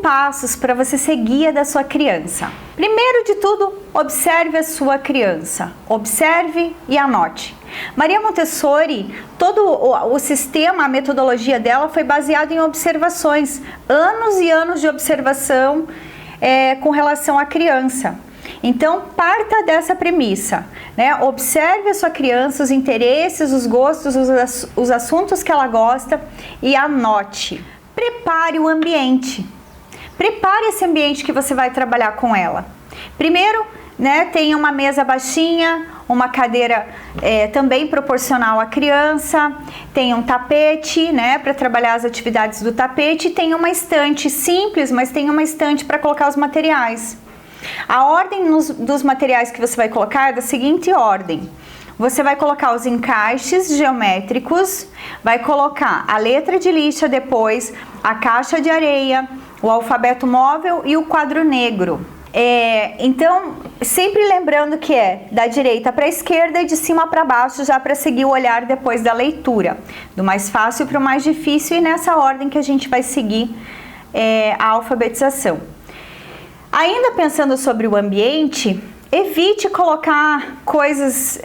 Passos para você ser guia da sua criança. Primeiro de tudo, observe a sua criança. Observe e anote. Maria Montessori, todo o sistema, a metodologia dela foi baseado em observações, anos e anos de observação com relação à criança. Então, parta dessa premissa, né? Observe a sua criança, os interesses, os gostos, os assuntos que ela gosta e anote. Prepare o ambiente. Prepare esse ambiente que você vai trabalhar com ela. Primeiro, né, tenha uma mesa baixinha, uma cadeira também proporcional à criança, tenha um tapete, né, para trabalhar as atividades do tapete, e tenha uma estante simples, mas tenha uma estante para colocar os materiais. A ordem dos materiais que você vai colocar é da seguinte ordem. Você vai colocar os encaixes geométricos, vai colocar a letra de lixa depois, a caixa de areia, o alfabeto móvel e o quadro negro. Então, sempre lembrando que é da direita para a esquerda e de cima para baixo, já para seguir o olhar depois da leitura. Do mais fácil para o mais difícil, e nessa ordem que a gente vai seguir a alfabetização. Ainda pensando sobre o ambiente, evite colocar coisas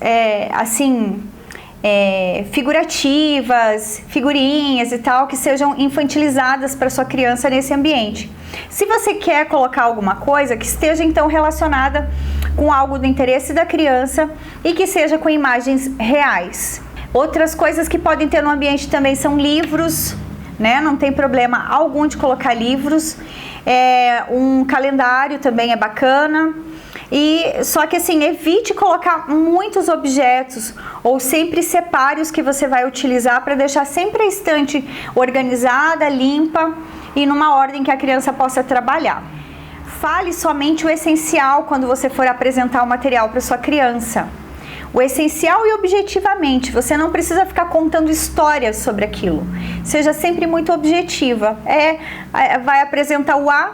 figurativas, figurinhas e tal, que sejam infantilizadas para sua criança nesse ambiente. Se você quer colocar alguma coisa que esteja então relacionada com algo do interesse da criança e que seja com imagens reais. Outras coisas que podem ter no ambiente também são livros, né? Não tem problema algum de colocar livros. Um calendário também é bacana. Só que assim, evite colocar muitos objetos, ou sempre separe os que você vai utilizar para deixar sempre a estante organizada, limpa e numa ordem que a criança possa trabalhar. Fale somente o essencial quando você for apresentar o material para sua criança. O essencial e objetivamente, você não precisa ficar contando histórias sobre aquilo. Seja sempre muito objetiva. Vai apresentar o A,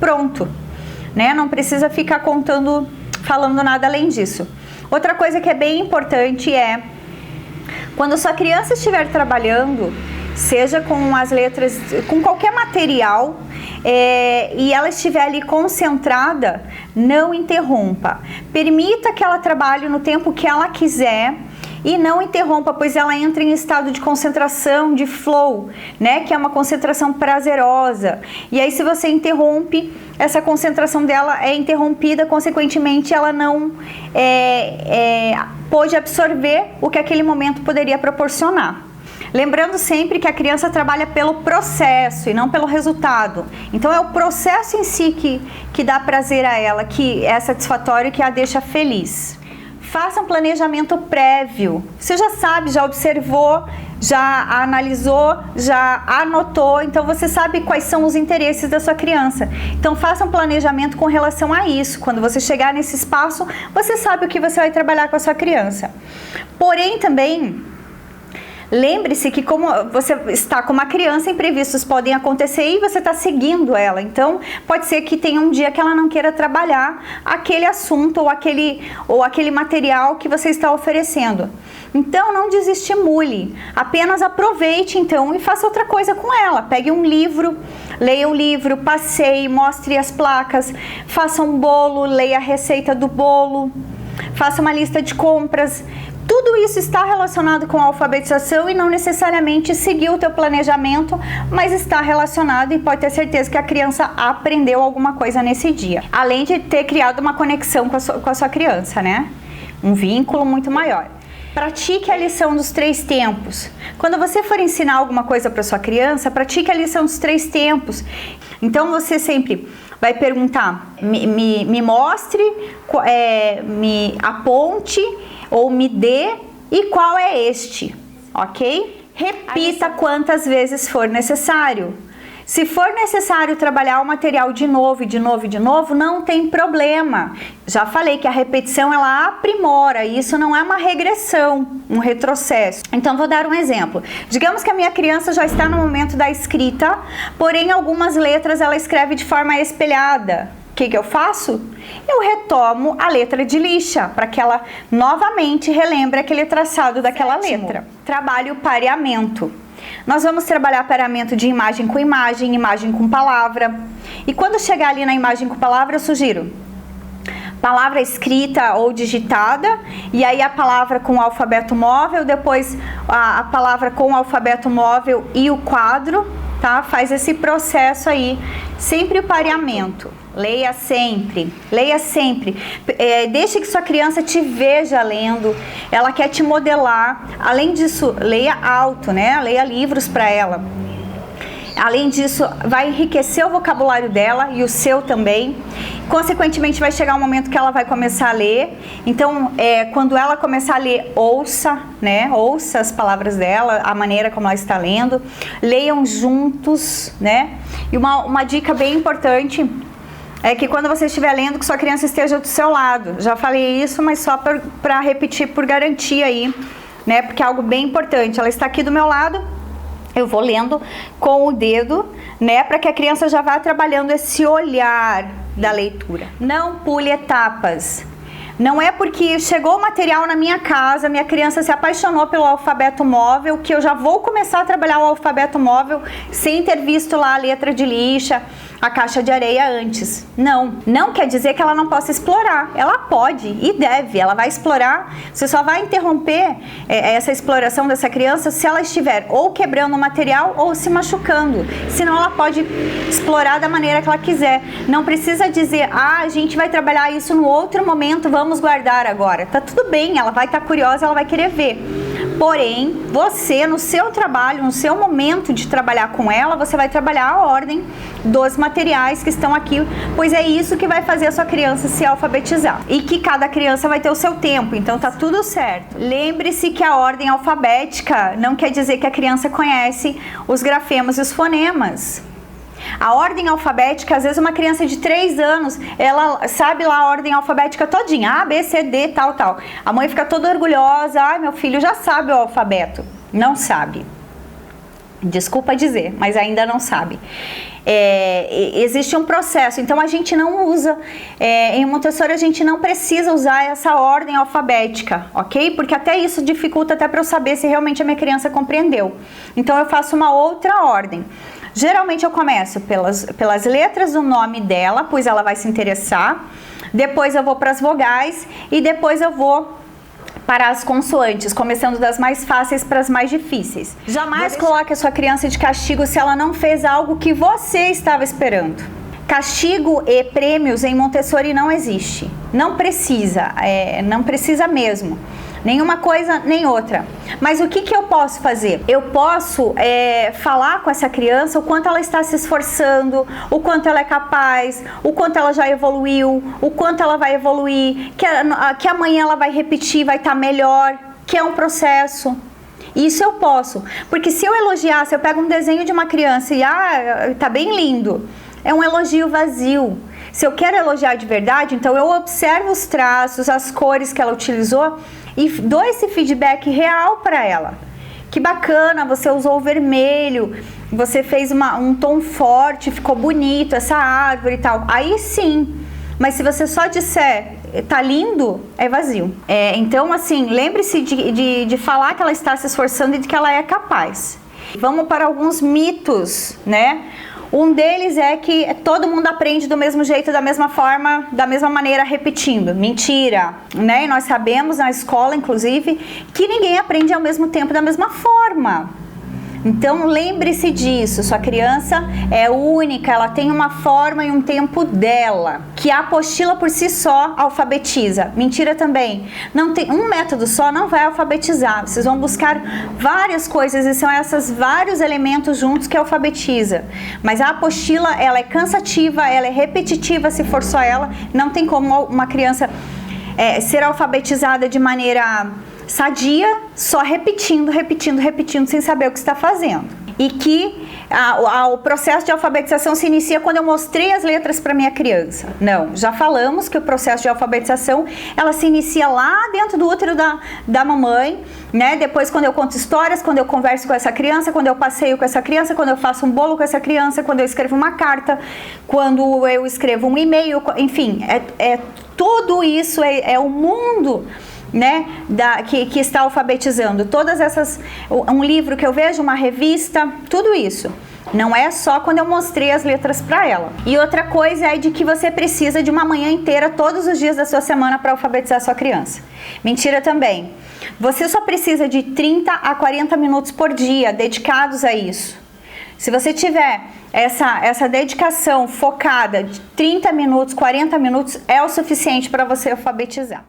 pronto. Né? Não precisa ficar falando nada além disso. Outra coisa que é bem importante é, quando sua criança estiver trabalhando, seja com as letras, com qualquer material, e ela estiver ali concentrada, não interrompa. Permita que ela trabalhe no tempo que ela quiser e não interrompa, pois ela entra em estado de concentração, de flow, né? Que é uma concentração prazerosa. E aí, se você interrompe, essa concentração dela é interrompida, consequentemente, ela não pôde absorver o que aquele momento poderia proporcionar. Lembrando sempre que a criança trabalha pelo processo e não pelo resultado. Então é o processo em si que dá prazer a ela, que é satisfatório e que a deixa feliz. Faça um planejamento prévio. Você já sabe, já observou, já analisou, já anotou, então você sabe quais são os interesses da sua criança. Então faça um planejamento com relação a isso. Quando você chegar nesse espaço, você sabe o que você vai trabalhar com a sua criança. Porém, também, lembre-se que como você está com uma criança, imprevistos podem acontecer e você está seguindo ela. Então, pode ser que tenha um dia que ela não queira trabalhar aquele assunto ou aquele material que você está oferecendo. Então, não desestimule. Apenas aproveite, então, e faça outra coisa com ela. Pegue um livro, leia o livro, passeie, mostre as placas, faça um bolo, leia a receita do bolo, faça uma lista de compras. Tudo isso está relacionado com a alfabetização e não necessariamente seguir o teu planejamento, mas está relacionado e pode ter certeza que a criança aprendeu alguma coisa nesse dia. Além de ter criado uma conexão com a sua criança, né? Um vínculo muito maior. Pratique a lição dos 3 tempos. Quando você for ensinar alguma coisa para sua criança, pratique a lição dos 3 tempos. Então você sempre vai perguntar, me mostre, me aponte, ou me dê, e qual é este, ok? Repita quantas vezes for necessário. Se for necessário trabalhar o material de novo, não tem problema. Já falei que a repetição, ela aprimora, e isso não é uma regressão, um retrocesso. Então, vou dar um exemplo. Digamos que a minha criança já está no momento da escrita, porém, algumas letras ela escreve de forma espelhada. O que eu faço? Eu retomo a letra de lixa, para que ela novamente relembre aquele traçado daquela letra. Trabalho o pareamento. Nós vamos trabalhar pareamento de imagem com imagem, imagem com palavra. E quando chegar ali na imagem com palavra, eu sugiro palavra escrita ou digitada, e aí a palavra com o alfabeto móvel, depois a palavra com o alfabeto móvel e o quadro, tá? Faz esse processo aí, sempre o pareamento. Leia sempre, leia sempre. Deixe que sua criança te veja lendo, ela quer te modelar. Além disso, leia alto, né? Leia livros para ela. Além disso, vai enriquecer o vocabulário dela e o seu também. Consequentemente, vai chegar um momento que ela vai começar a ler. Então, quando ela começar a ler, ouça, né? Ouça as palavras dela, a maneira como ela está lendo. Leiam juntos, né? E uma dica bem importante é que quando você estiver lendo, que sua criança esteja do seu lado. Já falei isso, mas só para repetir por garantia aí, né? Porque é algo bem importante. Ela está aqui do meu lado. Eu vou lendo com o dedo, né, para que a criança já vá trabalhando esse olhar da leitura. Não pule etapas. Não é porque chegou o material na minha casa, minha criança se apaixonou pelo alfabeto móvel, que eu já vou começar a trabalhar o alfabeto móvel sem ter visto lá a letra de lixa, a caixa de areia antes. Não quer dizer que ela não possa explorar. Ela pode e deve, ela vai explorar. Você só vai interromper essa exploração dessa criança se ela estiver ou quebrando o material ou se machucando. Senão ela pode explorar da maneira que ela quiser. Não precisa dizer, a gente vai trabalhar isso no outro momento, vamos guardar agora. Tá tudo bem, ela vai estar curiosa, ela vai querer ver. Porém, você, no seu trabalho, no seu momento de trabalhar com ela, você vai trabalhar a ordem dos materiais que estão aqui, pois é isso que vai fazer a sua criança se alfabetizar. E que cada criança vai ter o seu tempo, então tá tudo certo. Lembre-se que a ordem alfabética não quer dizer que a criança conhece os grafemas e os fonemas. A ordem alfabética, às vezes uma criança de 3 anos, ela sabe lá a ordem alfabética todinha, A, B, C, D, tal, tal. A mãe fica toda orgulhosa, ai, meu filho já sabe o alfabeto. Não sabe. Desculpa dizer, mas ainda não sabe. Existe um processo, então a gente não usa, em Montessori a gente não precisa usar essa ordem alfabética, ok? Porque até isso dificulta até para eu saber se realmente a minha criança compreendeu. Então eu faço uma outra ordem. Geralmente eu começo pelas letras do nome dela, pois ela vai se interessar. Depois eu vou para as vogais e depois eu vou para as consoantes, começando das mais fáceis para as mais difíceis. Jamais coloque a sua criança de castigo se ela não fez algo que você estava esperando. Castigo e prêmios em Montessori não existe. Não precisa, não precisa mesmo. Nenhuma coisa, nem outra. Mas o que eu posso fazer? Eu posso falar com essa criança o quanto ela está se esforçando, o quanto ela é capaz, o quanto ela já evoluiu, o quanto ela vai evoluir, que amanhã ela vai repetir, vai estar melhor, que é um processo. Isso eu posso. Porque se eu elogiar, se eu pego um desenho de uma criança e tá bem lindo, é um elogio vazio. Se eu quero elogiar de verdade, então eu observo os traços, as cores que ela utilizou e dou esse feedback real para ela. Que bacana, você usou o vermelho, você fez um tom forte, ficou bonito essa árvore e tal. Aí sim, mas se você só disser, tá lindo, é vazio. Então, assim, lembre-se de falar que ela está se esforçando e de que ela é capaz. Vamos para alguns mitos, né? Um deles é que todo mundo aprende do mesmo jeito, da mesma forma, da mesma maneira, repetindo. Mentira, né? E nós sabemos na escola, inclusive, que ninguém aprende ao mesmo tempo da mesma forma. Então, lembre-se disso, sua criança é única, ela tem uma forma e um tempo dela, que a apostila por si só alfabetiza. Mentira também, não tem um método só, não vai alfabetizar, vocês vão buscar várias coisas e são esses vários elementos juntos que alfabetiza. Mas a apostila, ela é cansativa, ela é repetitiva se for só ela, não tem como uma criança ser alfabetizada de maneira sadia, só repetindo, sem saber o que está fazendo. E que o processo de alfabetização se inicia quando eu mostrei as letras para minha criança. Não, já falamos que o processo de alfabetização, ela se inicia lá dentro do útero da mamãe, né? Depois quando eu conto histórias, quando eu converso com essa criança, quando eu passeio com essa criança, quando eu faço um bolo com essa criança, quando eu escrevo uma carta, quando eu escrevo um e-mail, enfim, tudo isso é o mundo né, que está alfabetizando. Todas essas, um livro que eu vejo, uma revista, tudo isso. Não é só quando eu mostrei as letras para ela. E outra coisa é de que você precisa de uma manhã inteira todos os dias da sua semana para alfabetizar sua criança. Mentira também. Você só precisa de 30 a 40 minutos por dia dedicados a isso. Se você tiver essa dedicação focada de 30 minutos, 40 minutos, é o suficiente para você alfabetizar.